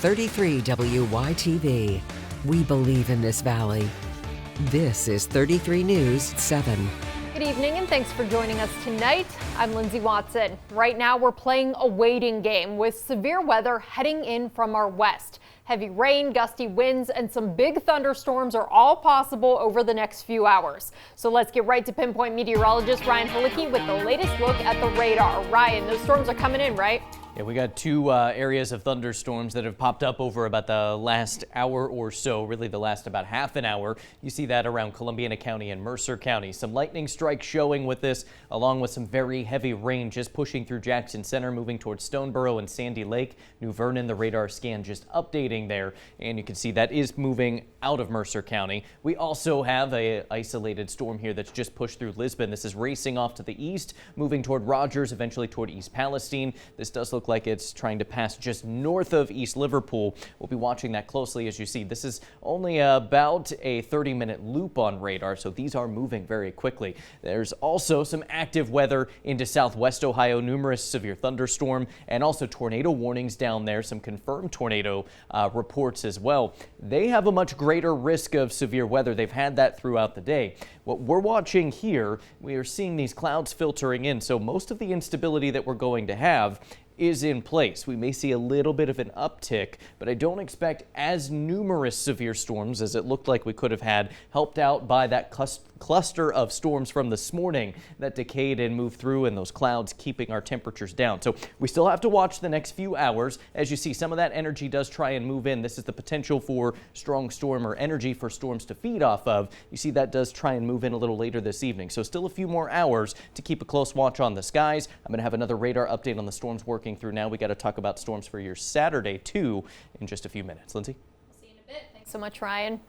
33 WYTV. We believe in this valley. This is 33 News 7. Good evening and thanks for joining us tonight. I'm Lindsey Watson. Right now we're playing a waiting game with severe weather heading in from our west. Heavy rain, gusty winds, and some big thunderstorms are all possible over the next few hours. So let's get right to Pinpoint meteorologist Ryan Halicki with the latest look at the radar. Ryan, those storms are coming in, right? Yeah, we got two areas of thunderstorms that have popped up over about the last hour or so, really the last about half an hour. You see that around Columbiana County and Mercer County. Some lightning strikes showing with this, along with some very heavy rain just pushing through Jackson Center, moving towards Stoneboro and Sandy Lake. New Vernon, the radar scan just updating there, and you can see that is moving out of Mercer County. We also have a isolated storm here that's just pushed through Lisbon. This is racing off to the east, moving toward Rogers, eventually toward East Palestine. This does look like it's trying to pass just north of East Liverpool. We'll be watching that closely. As you see, this is only about a 30-minute loop on radar, so these are moving very quickly. There's also some active weather into southwest Ohio, numerous severe thunderstorm and also tornado warnings down there, some confirmed tornado reports as well. They have a much greater risk of severe weather. They've had that throughout the day. What we're watching here, we are seeing these clouds filtering in, so most of the instability that we're going to have is in place. We may see a little bit of an uptick, but I don't expect as numerous severe storms as it looked like we could have had, helped out by that cluster of storms from this morning that decayed and moved through, and those clouds keeping our temperatures down. So we still have to watch the next few hours. As you see, some of that energy does try and move in. This is the potential for strong storm or energy for storms to feed off of. You see that does try and move in a little later this evening. So still a few more hours to keep a close watch on the skies. I'm going to have another radar update on the storms working through now. We got to talk about storms for your Saturday too in just a few minutes. Lindsay? We'll see you in a bit. Thanks so much, Ryan.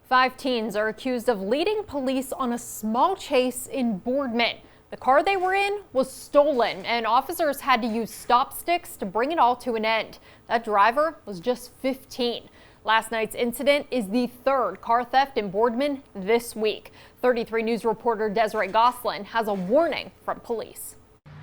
5 teens are accused of leading police on a small chase in Boardman. The car they were in was stolen, and officers had to use stop sticks to bring it all to an end. That driver was just 15. Last night's incident is the third car theft in Boardman this week. 33 News reporter Desiree Goslin has a warning from police.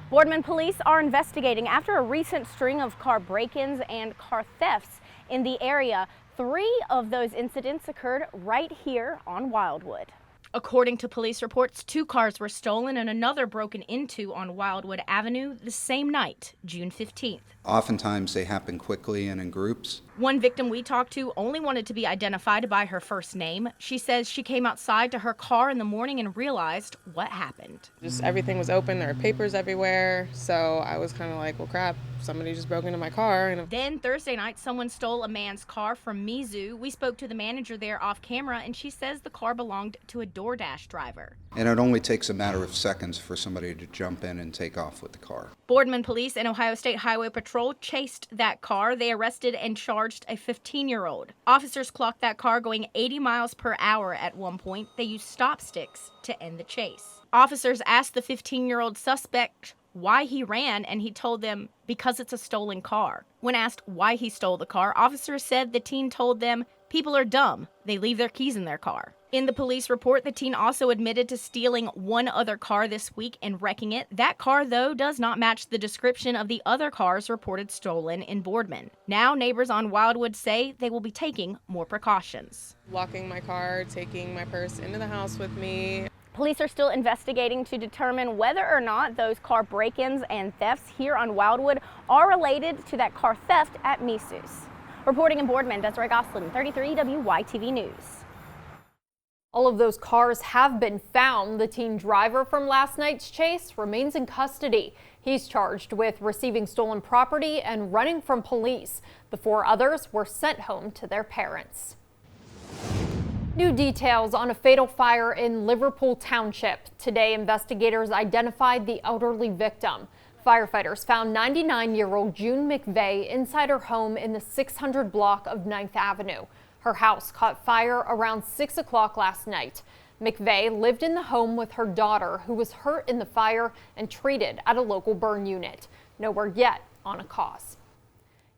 Boardman police are investigating after a recent string of car break-ins and car thefts in the area. 3 of those incidents occurred right here on Wildwood. According to police reports, 2 cars were stolen and another broken into on Wildwood Avenue the same night, June 15th. Oftentimes they happen quickly and in groups. One victim we talked to only wanted to be identified by her first name. She says she came outside to her car in the morning and realized what happened. Just everything was open, there were papers everywhere, so I was kind of like, well crap, somebody just broke into my car. Then Thursday night, someone stole a man's car from Mizzou. We spoke to the manager there off camera, and she says the car belonged to a DoorDash driver. And it only takes a matter of seconds for somebody to jump in and take off with the car. Boardman police and Ohio State Highway Patrol chased that car. They arrested and charged a 15-year-old. Officers clocked that car going 80 miles per hour at one point. They used stop sticks to end the chase. Officers asked the 15-year-old suspect why he ran, and he told them because it's a stolen car. When asked why he stole the car, officers said the teen told them people are dumb. They leave their keys in their car. In the police report, the teen also admitted to stealing one other car this week and wrecking it. That car, though, does not match the description of the other cars reported stolen in Boardman. Now, neighbors on Wildwood say they will be taking more precautions. Locking my car, taking my purse into the house with me. Police are still investigating to determine whether or not those car break-ins and thefts here on Wildwood are related to that car theft at Mizzou's. Reporting in Boardman, Desiree Goslin, 33 WYTV News. All of those cars have been found. The teen driver from last night's chase remains in custody. He's charged with receiving stolen property and running from police. The 4 others were sent home to their parents. New details on a fatal fire in Liverpool Township. Today, investigators identified the elderly victim. Firefighters found 99-year-old June McVeigh inside her home in the 600 block of 9th Avenue. Her house caught fire around 6 o'clock last night. McVeigh lived in the home with her daughter, who was hurt in the fire and treated at a local burn unit. No word yet on a cause.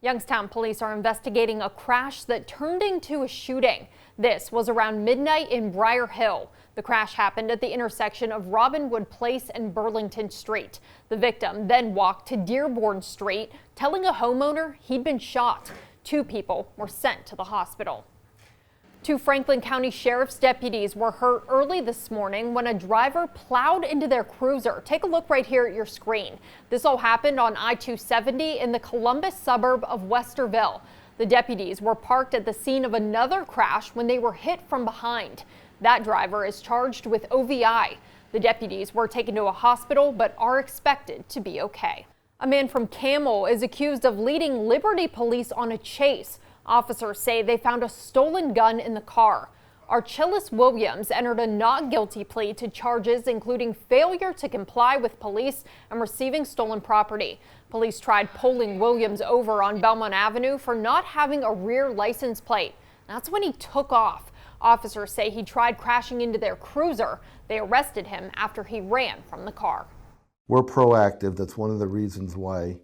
Youngstown police are investigating a crash that turned into a shooting. This was around midnight in Briar Hill. The crash happened at the intersection of Robinwood Place and Burlington Street. The victim then walked to Dearborn Street, telling a homeowner he'd been shot. 2 people were sent to the hospital. 2 Franklin County Sheriff's deputies were hurt early this morning when a driver plowed into their cruiser. Take a look right here at your screen. This all happened on I-270 in the Columbus suburb of Westerville. The deputies were parked at the scene of another crash when they were hit from behind. That driver is charged with OVI. The deputies were taken to a hospital but are expected to be okay. A man from Camel is accused of leading Liberty police on a chase. Officers say they found a stolen gun in the car. Archillis Williams entered a not guilty plea to charges including failure to comply with police and receiving stolen property. Police tried pulling Williams over on Belmont Avenue for not having a rear license plate. That's when he took off. Officers say he tried crashing into their cruiser. They arrested him after he ran from the car. We're proactive. That's one of the reasons why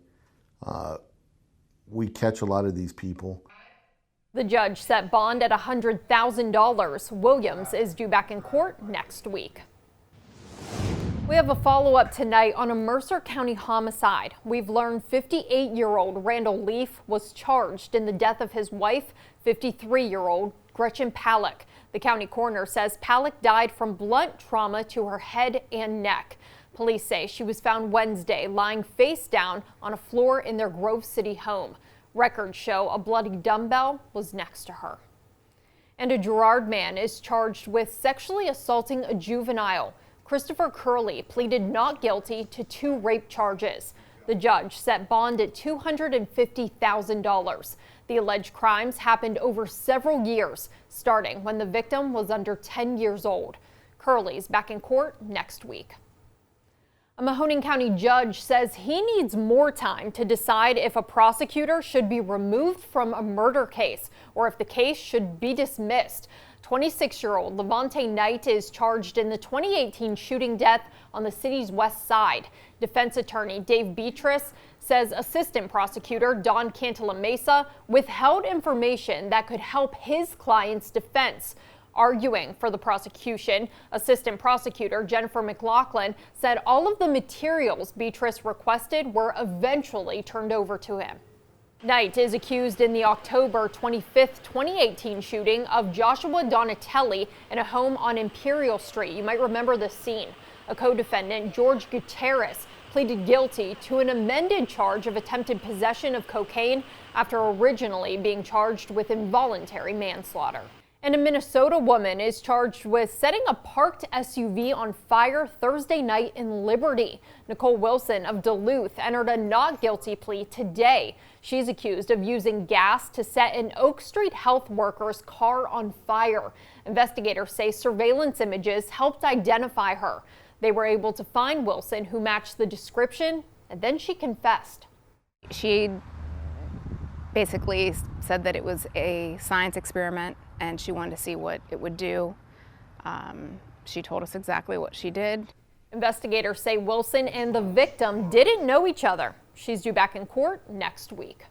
we catch a lot of these people. The judge set bond at $100,000. Williams is due back in court next week. We have a follow-up tonight on a Mercer County homicide. We've learned 58-year-old Randall Leaf was charged in the death of his wife, 53-year-old Gretchen Palak. The county coroner says Palak died from blunt trauma to her head and neck. Police say she was found Wednesday lying face down on a floor in their Grove City home. Records show a bloody dumbbell was next to her. And a Girard man is charged with sexually assaulting a juvenile. Christopher Curley pleaded not guilty to 2 rape charges. The judge set bond at $250,000. The alleged crimes happened over several years, starting when the victim was under 10 years old. Curley's back in court next week. A Mahoning County judge says he needs more time to decide if a prosecutor should be removed from a murder case or if the case should be dismissed. 26-year-old Levante Knight is charged in the 2018 shooting death on the city's west side. Defense attorney Dave Beatrice says assistant prosecutor Don Cantalamesa withheld information that could help his client's defense. Arguing for the prosecution, assistant prosecutor Jennifer McLaughlin said all of the materials Beatrice requested were eventually turned over to him. Knight is accused in the October 25th, 2018 shooting of Joshua Donatelli in a home on Imperial Street. You might remember this scene. A co-defendant, George Gutierrez, pleaded guilty to an amended charge of attempted possession of cocaine after originally being charged with involuntary manslaughter. And a Minnesota woman is charged with setting a parked SUV on fire Thursday night in Liberty. Nicole Wilson of Duluth entered a not guilty plea today. She's accused of using gas to set an Oak Street health worker's car on fire. Investigators say surveillance images helped identify her. They were able to find Wilson, who matched the description, and then she confessed. She basically said that it was a science experiment and she wanted to see what it would do. She told us exactly what she did. Investigators say Wilson and the victim didn't know each other. She's due back in court next week.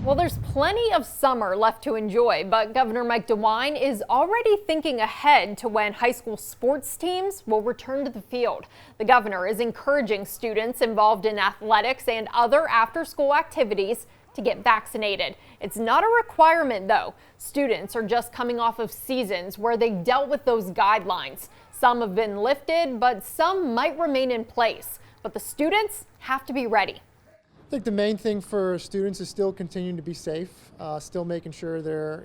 Well, there's plenty of summer left to enjoy, but Governor Mike DeWine is already thinking ahead to when high school sports teams will return to the field. The governor is encouraging students involved in athletics and other after-school activities to get vaccinated. It's not a requirement, though. Students are just coming off of seasons where they dealt with those guidelines. Some have been lifted, but some might remain in place. But the students have to be ready. I think the main thing for students is still continuing to be safe, still making sure they're,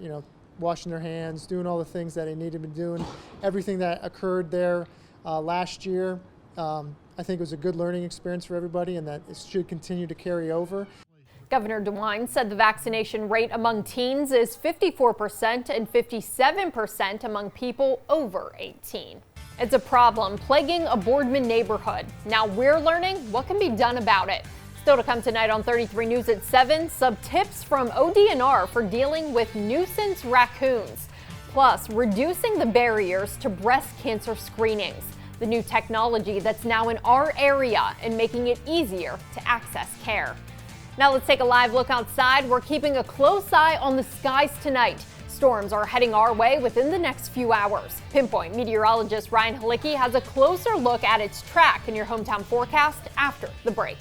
washing their hands, doing all the things that they need to be doing. Everything that occurred there last year, I think it was a good learning experience for everybody, and that it should continue to carry over. Governor DeWine said the vaccination rate among teens is 54% and 57% among people over 18. It's a problem plaguing a Boardman neighborhood. Now we're learning what can be done about it. Still to come tonight on 33 News at 7, some tips from ODNR for dealing with nuisance raccoons. Plus, reducing the barriers to breast cancer screenings. The new technology that's now in our area and making it easier to access care. Now let's take a live look outside. We're keeping a close eye on the skies tonight. Storms are heading our way within the next few hours. Pinpoint meteorologist Ryan Halicki has a closer look at its track in your hometown forecast after the break.